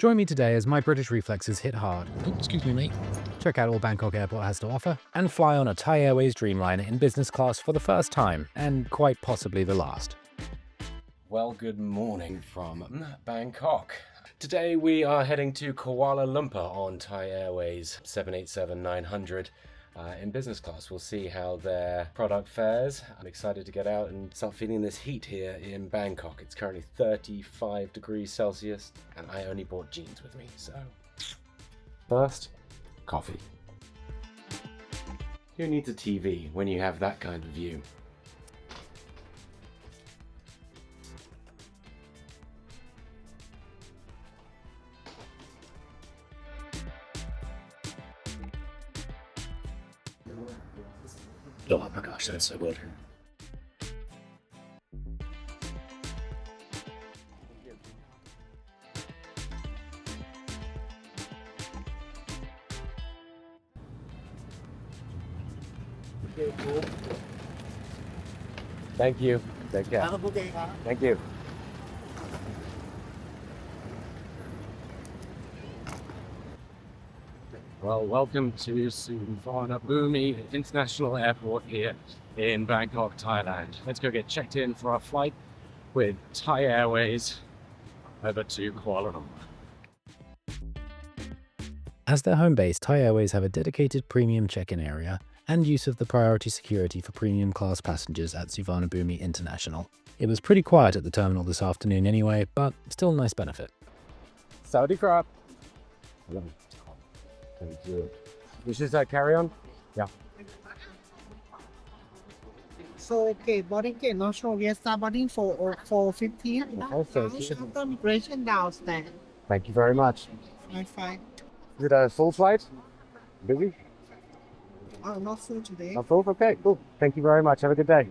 Join me today as my British reflexes hit hard. Oh, excuse me, mate. Check out all Bangkok Airport has to offer, and fly on a Thai Airways Dreamliner in business class for the first time, and quite possibly the last. Well, good morning from Bangkok. Today we are heading to Kuala Lumpur on Thai Airways 787-900 in business class. We'll see how their product fares. I'm excited to get out and start feeling this heat here in Bangkok. It's currently 35 degrees Celsius and I only brought jeans with me, so first, coffee. Who needs a TV when you have that kind of view? Oh my gosh, that's so good. Thank you. Take care. Have a good day. Thank you. Well, welcome to Suvarnabhumi International Airport here in Bangkok, Thailand. Let's go get checked in for our flight with Thai Airways over to Kuala Lumpur. As their home base, Thai Airways have a dedicated premium check-in area and use of the priority security for premium class passengers at Suvarnabhumi International. It was pretty quiet at the terminal this afternoon anyway, but still a nice benefit. Saudi crop. Thank you. This is a carry-on? Yeah. So, okay, boarding gate not show. Yes, start boarding for 15. Okay. After migration downstairs. Thank you very much. Fine. Is it a full flight? Busy? Oh, not full today. Not full? Okay, cool. Thank you very much. Have a good day.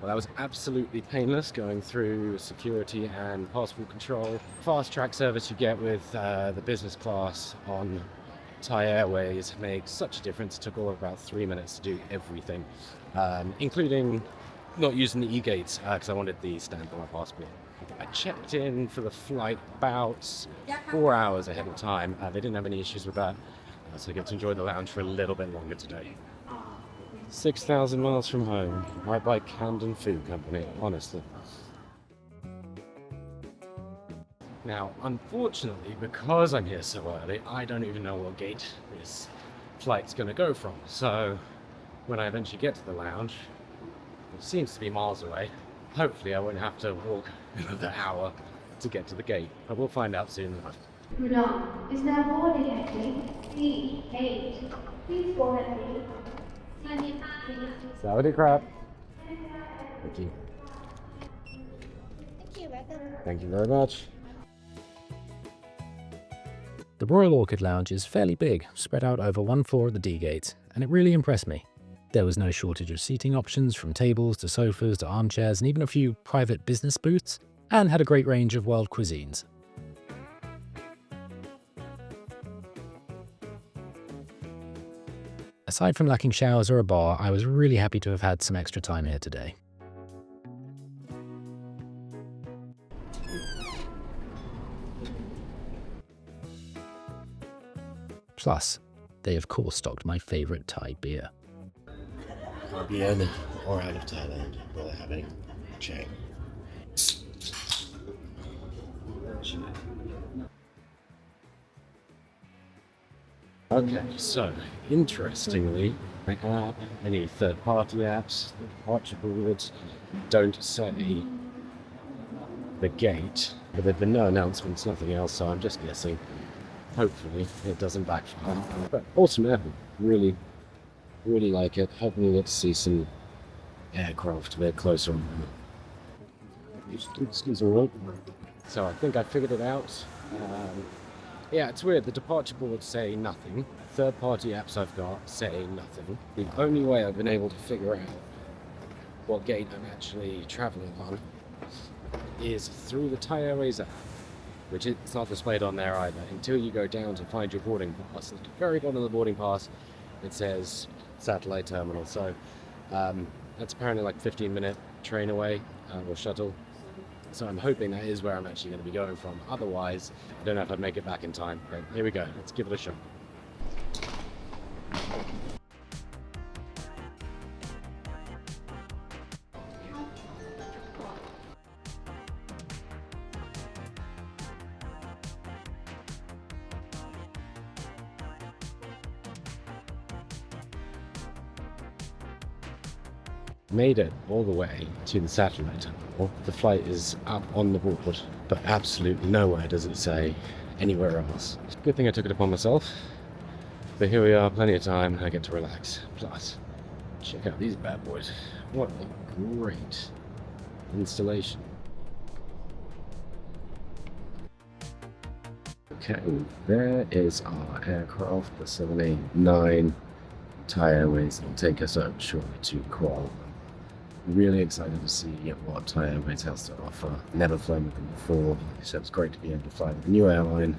Well, that was absolutely painless going through security and passport control. Fast track service you get with the business class on Thai Airways makes such a difference. It took all of about 3 minutes to do everything, including not using the e-gates because I wanted the stamp on my passport. I checked in for the flight about 4 hours ahead of time. They didn't have any issues with that, so I get to enjoy the lounge for a little bit longer today. 6,000 miles from home, right by Camden Food Company, honestly. Now, unfortunately, because I'm here so early, I don't even know what gate this flight's going to go from. So, when I eventually get to the lounge, it seems to be miles away. Hopefully, I won't have to walk another hour to get to the gate. But we'll find out soon enough. Udon is now boarding entry C8. Please board at the Saudi crap. Thank you. Thank you, welcome. Thank you very much. The Royal Orchid Lounge is fairly big, spread out over one floor at the D-gate, and it really impressed me. There was no shortage of seating options, from tables to sofas to armchairs and even a few private business booths, and had a great range of world cuisines. Aside from lacking showers or a bar, I was really happy to have had some extra time here today. Plus, they of course stocked my favourite Thai beer. Caribbean or out of Thailand, will they have any Chang? Okay, so interestingly, any third-party apps, departure boards don't say the gate, but there've been no announcements, nothing else, so I'm just guessing. Hopefully it doesn't backfire. But awesome airport, really like it. Hoping we get to see some aircraft a bit closer. Excuse me. So I think I figured it out. Yeah, it's weird. The departure boards say nothing. Third-party apps I've got say nothing. The only way I've been able to figure out what gate I'm actually traveling on is through the Thai Airways app, which it's not displayed on there either until you go down to find your boarding pass. At the very bottom of the boarding pass, it says satellite terminal. So that's apparently like 15-minute train away or shuttle. So I'm hoping that is where I'm actually going to be going from. Otherwise, I don't know if I'd make it back in time. But here we go. Let's give it a shot. Made it all the way to the satellite. Well, the flight is up on the board, but absolutely nowhere does it say anywhere else. Good thing I took it upon myself. But here we are, plenty of time, I get to relax. Plus, check out these bad boys. What a great installation. Okay, there is our aircraft, the 789 Thai Airways. It'll take us over shortly to Kuala. Really excited to see what Thai Airways has to offer. Never flown with them before, so it's great to be able to fly with a new airline.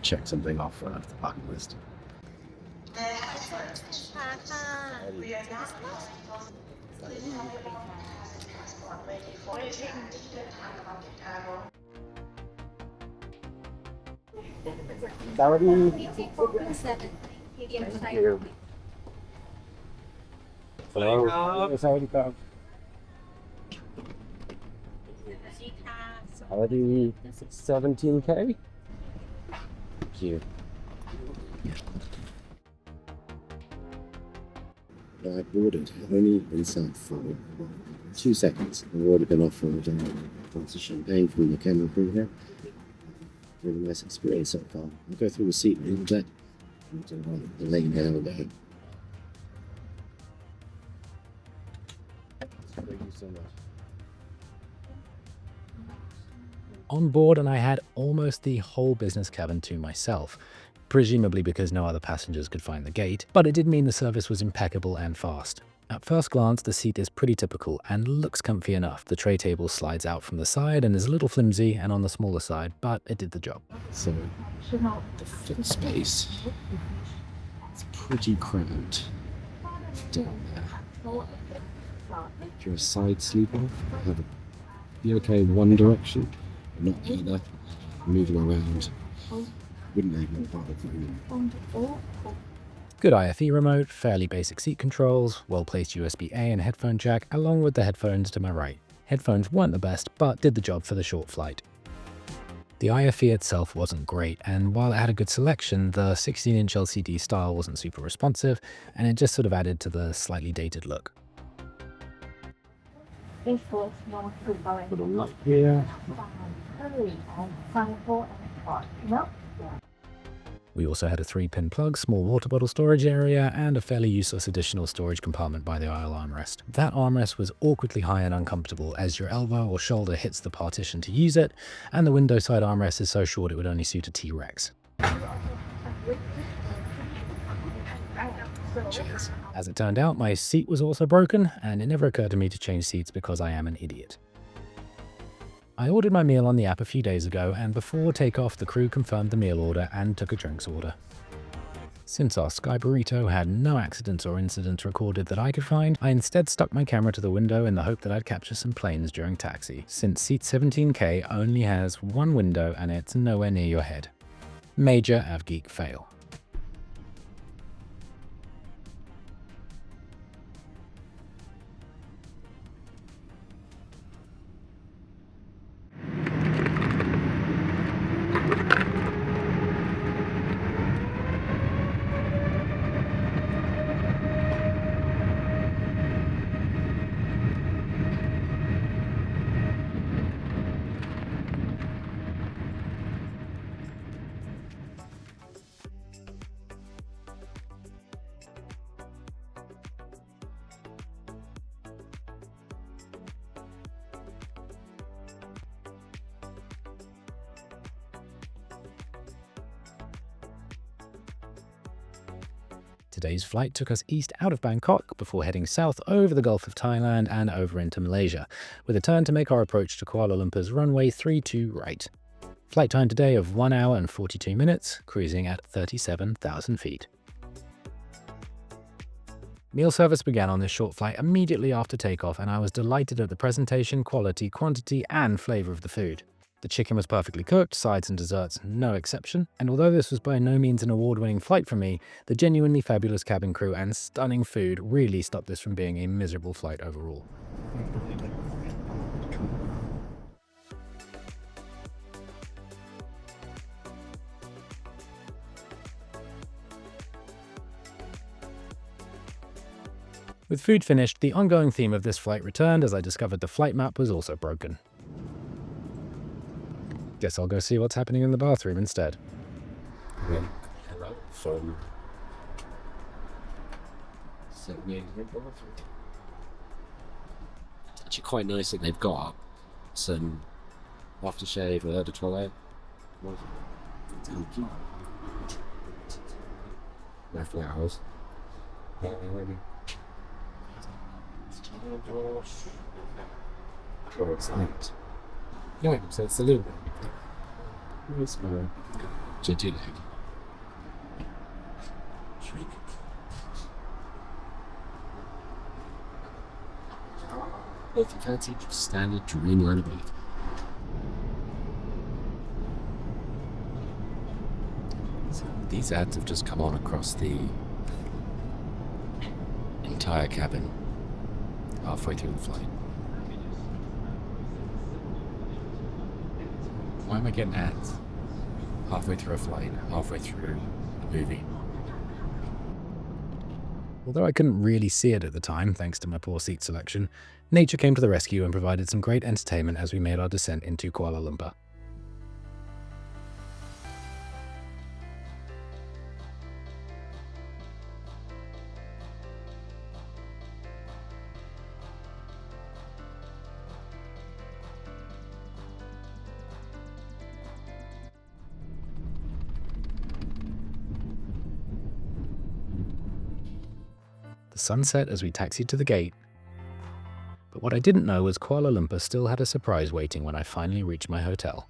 Check something off the bucket list. Hello. Saudi 17K? Thank you. I boarded, only been sat for 2 seconds. I've already been offered a glass of champagne from the camera crew here. Really nice experience so far. I'll go through the seat a little bit and let you know how we go. Thank you so much. On board, and I had almost the whole business cabin to myself, presumably because no other passengers could find the gate, but it did mean the service was impeccable and fast. At first glance, the seat is pretty typical and looks comfy enough. The tray table slides out from the side and is a little flimsy and on the smaller side, but it did the job. So, the fit space, it's pretty cramped down there. If you're a side sleeper, be okay in one direction, but not the other. Moving around wouldn't make it part of the Good IFE remote, fairly basic seat controls, well-placed USB-A and headphone jack, along with the headphones to my right. Headphones weren't the best, but did the job for the short flight. The IFE itself wasn't great, and while it had a good selection, the 16-inch LCD style wasn't super responsive, and it just sort of added to the slightly dated look. Put a lock here. We also had a 3-pin plug, small water bottle storage area, and a fairly useless additional storage compartment by the aisle armrest. That armrest was awkwardly high and uncomfortable as your elbow or shoulder hits the partition to use it, and the window side armrest is so short it would only suit a T-Rex. Cheers. As it turned out, my seat was also broken, and it never occurred to me to change seats because I am an idiot. I ordered my meal on the app a few days ago, and before takeoff the crew confirmed the meal order and took a drinks order. Since our Sky Burrito had no accidents or incidents recorded that I could find, I instead stuck my camera to the window in the hope that I'd capture some planes during taxi, since seat 17K only has one window and it's nowhere near your head. Major AvGeek fail. Today's flight took us east out of Bangkok before heading south over the Gulf of Thailand and over into Malaysia, with a turn to make our approach to Kuala Lumpur's runway 32 right. Flight time today of 1 hour and 42 minutes, cruising at 37,000 feet. Meal service began on this short flight immediately after takeoff, and I was delighted at the presentation, quality, quantity, and flavor of the food. The chicken was perfectly cooked, sides and desserts no exception, and although this was by no means an award-winning flight for me, the genuinely fabulous cabin crew and stunning food really stopped this from being a miserable flight overall. With food finished, the ongoing theme of this flight returned as I discovered the flight map was also broken. Guess I'll go see what's happening in the bathroom instead. Hello from It's actually quite nice that they've got some aftershave or eau de toilette. My flowers. Oh, it's light. Yeah, so it's a little bit. Where's my JJ leg? If you fancy just standard Dreamliner bed. So these ads have just come on across the entire cabin halfway through the flight. Why am I getting ads halfway through a flight, halfway through a movie? Although I couldn't really see it at the time, thanks to my poor seat selection, nature came to the rescue and provided some great entertainment as we made our descent into Kuala Lumpur. The sun set as we taxied to the gate, but what I didn't know was Kuala Lumpur still had a surprise waiting when I finally reached my hotel.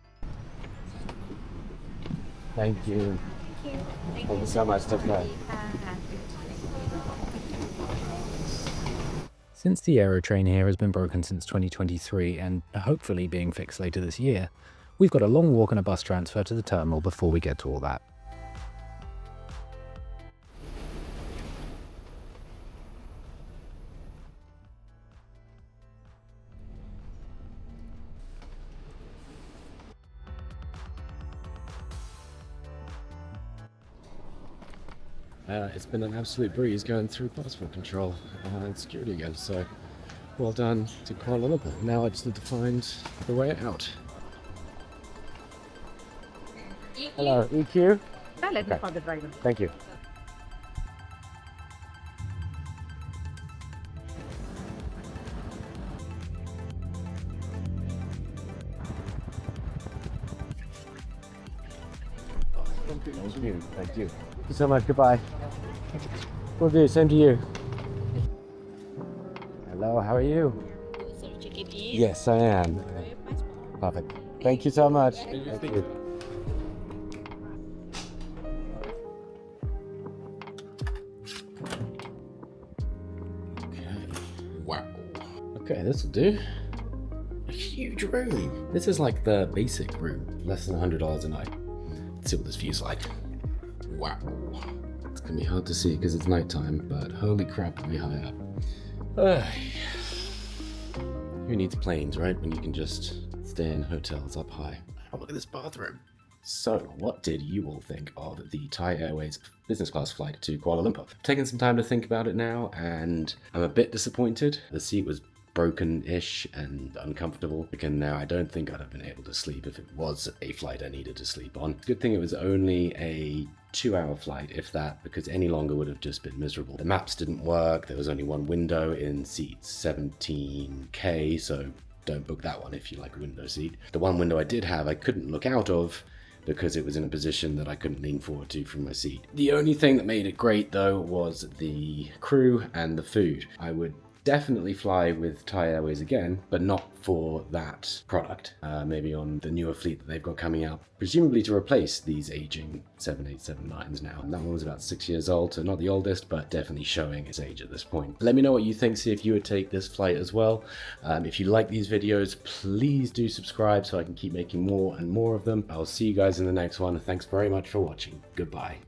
Thank you. Thank you so much. Since the aerotrain here has been broken since 2023 and hopefully being fixed later this year, we've got a long walk and a bus transfer to the terminal before we get to all that. It's been an absolute breeze going through passport control and security again, so well done to Kuala Lumpur. Now I just need to find the way out. Hello, EQ? Let me call the driver. Thank you. Thank you. Thank you so much. Goodbye. Will do. Same to you. Hello. How are you? Yes, I am. Perfect. Thank you so much. Thank you. Wow. Okay, this will do. A huge room. This is like the basic room. Less than $100 a night. Let's see what this view's like. Wow. It's gonna be hard to see because it's nighttime, but holy crap, are we high up. Who needs planes, right? When you can just stay in hotels up high. Oh, look at this bathroom. So, what did you all think of the Thai Airways business class flight to Kuala Lumpur? I've taken some time to think about it now, and I'm a bit disappointed. The seat was broken-ish and uncomfortable. Again, now I don't think I'd have been able to sleep if it was a flight I needed to sleep on. Good thing it was only a 2-hour flight, if that, because any longer would have just been miserable. The maps didn't work, there was only one window in seat 17K, so don't book that one if you like a window seat. The one window I did have, I couldn't look out of because it was in a position that I couldn't lean forward to from my seat. The only thing that made it great though was the crew and the food. I would definitely fly with Thai Airways again, but not for that product. Maybe on the newer fleet that they've got coming out, presumably to replace these aging 787-9s now. And that one was about 6 years old, so not the oldest, but definitely showing its age at this point. Let me know what you think, see if you would take this flight as well. If you like these videos, please do subscribe so I can keep making more and more of them. I'll see you guys in the next one. Thanks very much for watching. Goodbye.